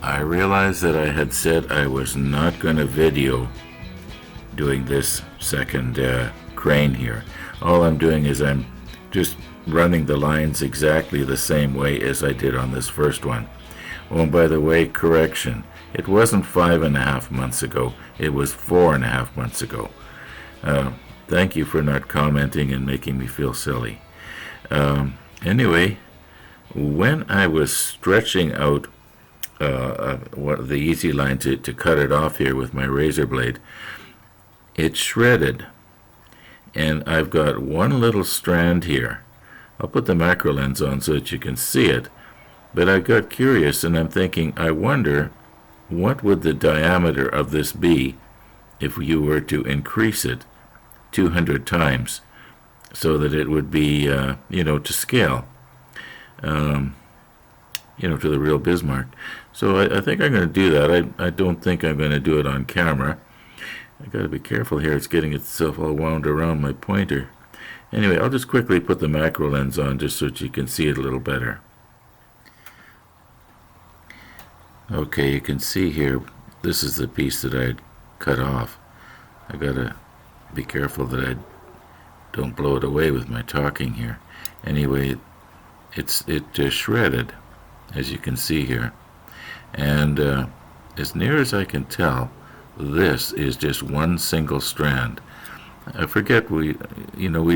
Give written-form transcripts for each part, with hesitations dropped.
I realized that I had said I was not going to video doing this second crane here. All I'm doing is I'm just running the lines exactly the same way as I did on this first one. Oh, and by the way, correction. It wasn't 5.5 months ago. It was 4.5 months ago. Thank you for not commenting and making me feel silly. Anyway, when I was stretching out the easy line to cut it off here with my razor blade, it shredded. And I've got one little strand here. I'll put the macro lens on so that you can see it. But I got curious and I'm thinking, I wonder what would the diameter of this be if you were to increase it 200 times so that it would be, to scale, to the real Bismarck. So I think I'm going to do that. I don't think I'm going to do it on camera. I got to be careful here. It's getting itself all wound around my pointer. Anyway, I'll just quickly put the macro lens on just so that you can see it a little better. Okay, you can see here, this is the piece that I cut off. I got to be careful that I don't blow it away with my talking here. Anyway, it shredded, as you can see here. And as near as I can tell, this is just one single strand. I forget, we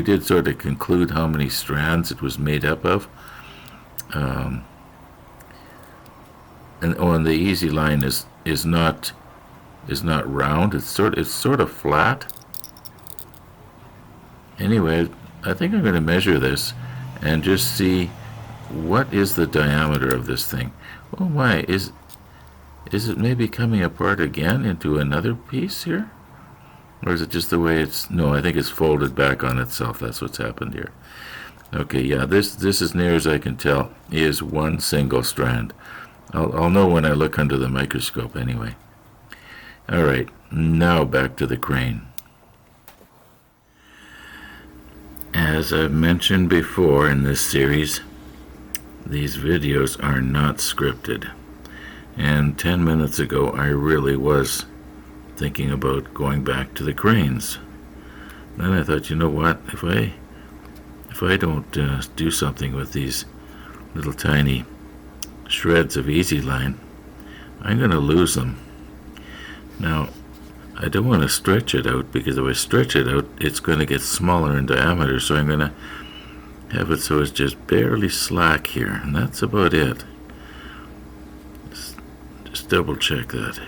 did sort of conclude how many strands it was made up of. And the easy line is not round. It's sort of flat. Anyway, I think I'm going to measure this and just see what is the diameter of this thing. Oh my, is it maybe coming apart again into another piece here? Or is it just the way it's... No, I think it's folded back on itself. That's what's happened here. Okay, yeah, this as near as I can tell is one single strand. I'll know when I look under the microscope anyway. All right, now back to the crane. As I've mentioned before in this series, these videos are not scripted. And 10 minutes ago, I really was thinking about going back to the cranes. Then I thought, you know what, if I don't do something with these little tiny shreds of easy line, I'm going to lose them. Now, I don't want to stretch it out, because if I stretch it out, it's going to get smaller in diameter, so I'm going to have it so it's just barely slack here, and that's about it. Just double check that.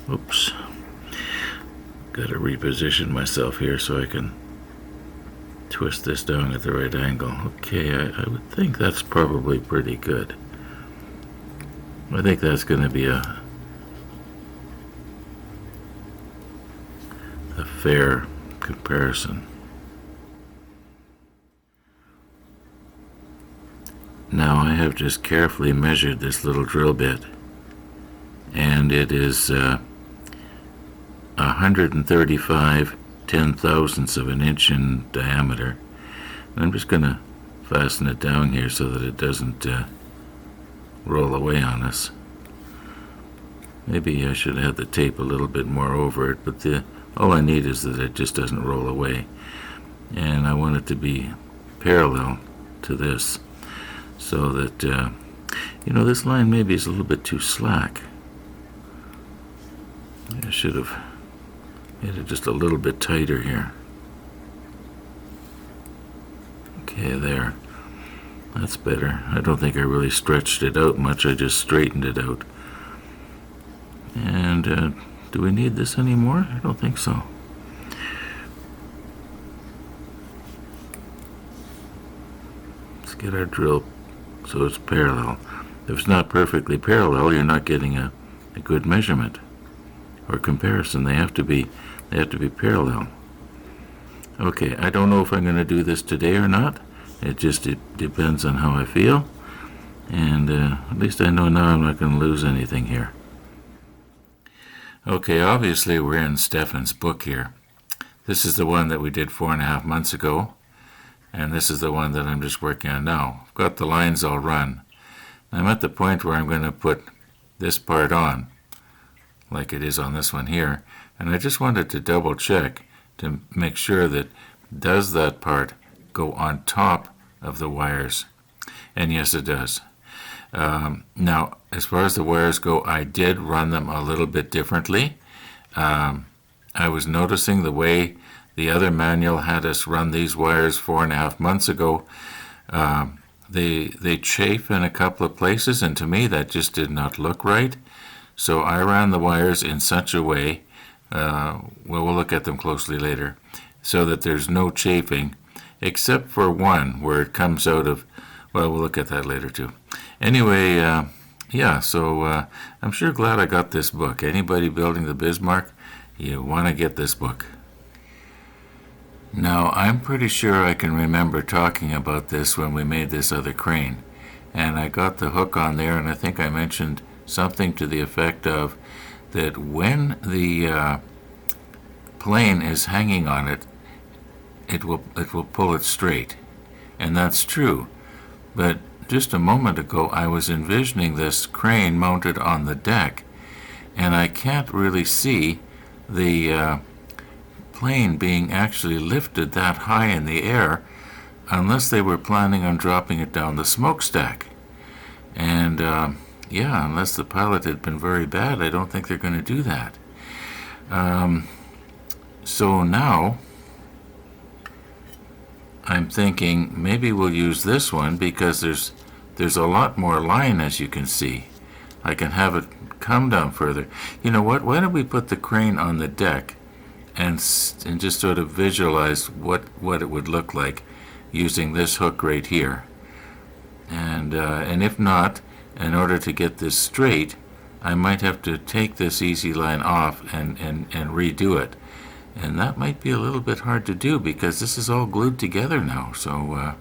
Oops. Got to reposition myself here so I can twist this down at the right angle. Okay, I would think that's probably pretty good. I think that's going to be a fair comparison. Now I have just carefully measured this little drill bit, and it is 135 ten-thousandths of an inch in diameter. And I'm just going to fasten it down here so that it doesn't roll away on us. Maybe I should have the tape a little bit more over it, but all I need is that it just doesn't roll away. And I want it to be parallel to this, so that, this line maybe is a little bit too slack. I should have made it just a little bit tighter here. Okay, there. That's better. I don't think I really stretched it out much. I just straightened it out. And do we need this anymore? I don't think so. Let's get our drill so it's parallel. If it's not perfectly parallel, you're not getting a good measurement or comparison. They have to be parallel. Okay, I don't know if I'm going to do this today or not. It depends on how I feel. And at least I know now I'm not going to lose anything here. Okay, obviously we're in Stefan's book here. This is the one that we did 4.5 months ago. and this is the one that I'm just working on now. I've got the lines all run. I'm at the point where I'm going to put this part on, like it is on this one here, and I just wanted to double check to make sure that does that part go on top of the wires, and yes it does. Now as far as the wires go, I did run them a little bit differently. I was noticing the way the other manual had us run these wires 4.5 months ago. They chafe in a couple of places, and to me that just did not look right. So I ran the wires in such a way, we'll look at them closely later, so that there's no chafing, except for one where it comes out of, well, we'll look at that later too. Anyway, so I'm sure glad I got this book. Anybody building the Bismarck, you want to get this book. Now, I'm pretty sure I can remember talking about this when we made this other crane, and I got the hook on there, and I think I mentioned something to the effect of that when the plane is hanging on it, it will pull it straight, and that's true. But just a moment ago, I was envisioning this crane mounted on the deck, and I can't really see the plane being actually lifted that high in the air unless they were planning on dropping it down the smokestack. And unless the pilot had been very bad, I don't think they're going to do that. So now I'm thinking maybe we'll use this one because there's a lot more line, as you can see. I can have it come down further. You know what? Why don't we put the crane on the deck and just sort of visualize what it would look like using this hook right here. And if not, in order to get this straight, I might have to take this easy line off and redo it. And that might be a little bit hard to do because this is all glued together now. So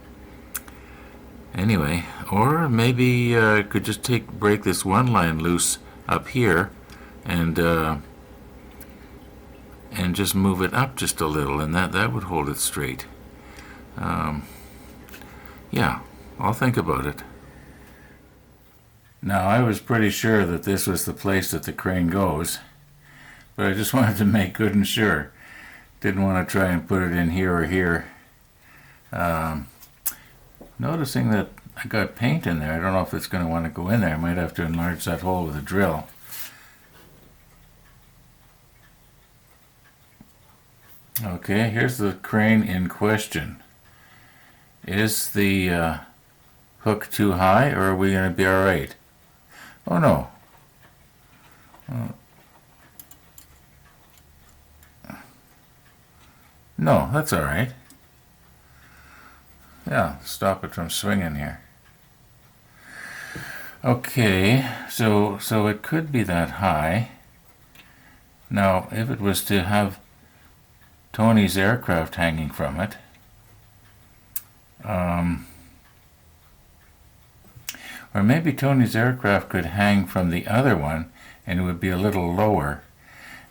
anyway, or maybe I could just break this one line loose up here and just move it up just a little, and that would hold it straight. Yeah, I'll think about it. Now, I was pretty sure that this was the place that the crane goes, but I just wanted to make good and sure. Didn't want to try and put it in here or here. Noticing that I got paint in there. I don't know if it's going to want to go in there. I might have to enlarge that hole with a drill. Okay, here's the crane in question. Is the hook too high, or are we going to be all right? Oh no. No, that's all right. Yeah, stop it from swinging here. Okay, so it could be that high. Now, if it was to have Tony's aircraft hanging from it, or maybe Tony's aircraft could hang from the other one and it would be a little lower,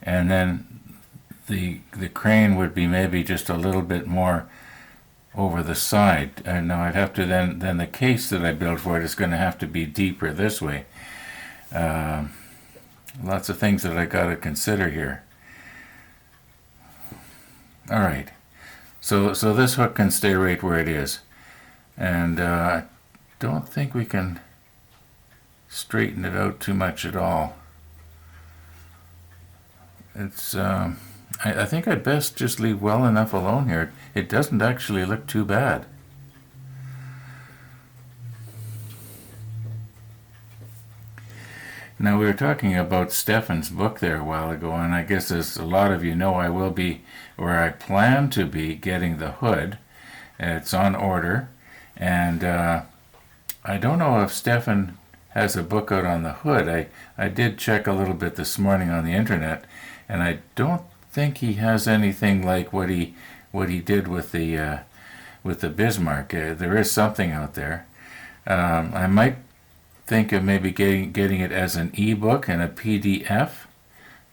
and then the crane would be maybe just a little bit more over the side. And now I'd have to then the case that I built for it is going to have to be deeper this way. Lots of things that I got to consider here. All right, so this hook can stay right where it is, and I don't think we can straighten it out too much at all. It's I think I'd best just leave well enough alone here. It doesn't actually look too bad. Now, we were talking about Stefan's book there a while ago, and I guess as a lot of you know, I will be, or I plan to be, getting the hood. It's on order, and I don't know if Stefan has a book out on the hood. I did check a little bit this morning on the internet, and I don't think he has anything like what he did with the Bismarck. There is something out there. I might think of maybe getting it as an ebook and a PDF.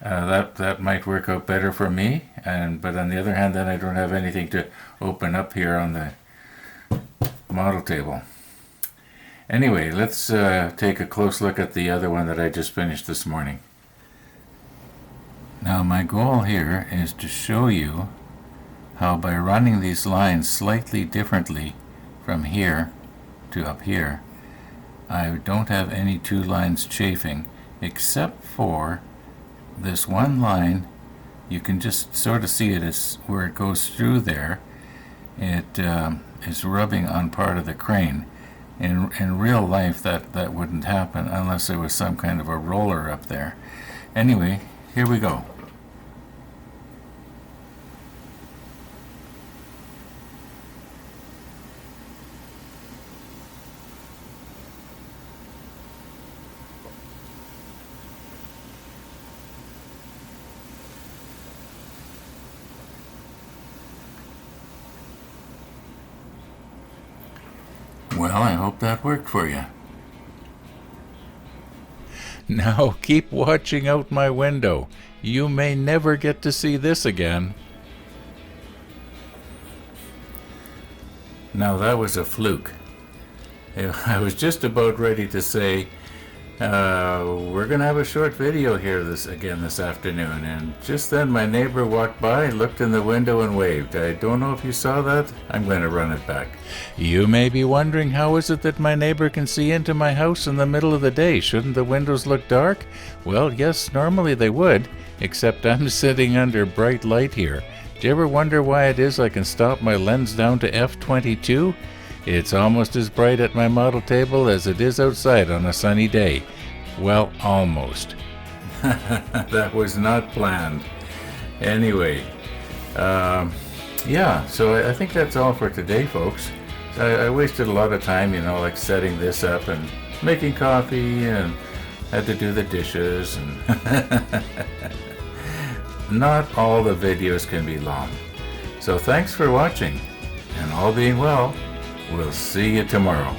That might work out better for me. But on the other hand, then I don't have anything to open up here on model table. Anyway, let's take a close look at the other one that I just finished this morning. Now my goal here is to show you how by running these lines slightly differently from here to up here, I don't have any two lines chafing, except for this one line. You can just sort of see it as where it goes through there. It is rubbing on part of the crane. In real life, that wouldn't happen unless there was some kind of a roller up there. Anyway, here we go. Well, I hope that worked for you. Now keep watching out my window. You may never get to see this again. Now that was a fluke. I was just about ready to say, we're going to have a short video here this afternoon, and just then my neighbor walked by, looked in the window and waved. I don't know if you saw that. I'm going to run it back. You may be wondering, how is it that my neighbor can see into my house in the middle of the day? Shouldn't the windows look dark? Well, yes, normally they would, except I'm sitting under bright light here. Do you ever wonder why it is I can stop my lens down to f/22? It's almost as bright at my model table as it is outside on a sunny day. Well, almost. That was not planned. Anyway, yeah, so I think that's all for today, folks. I wasted a lot of time, like setting this up and making coffee, and had to do the dishes. And not all the videos can be long. So thanks for watching, and all being well, we'll see you tomorrow.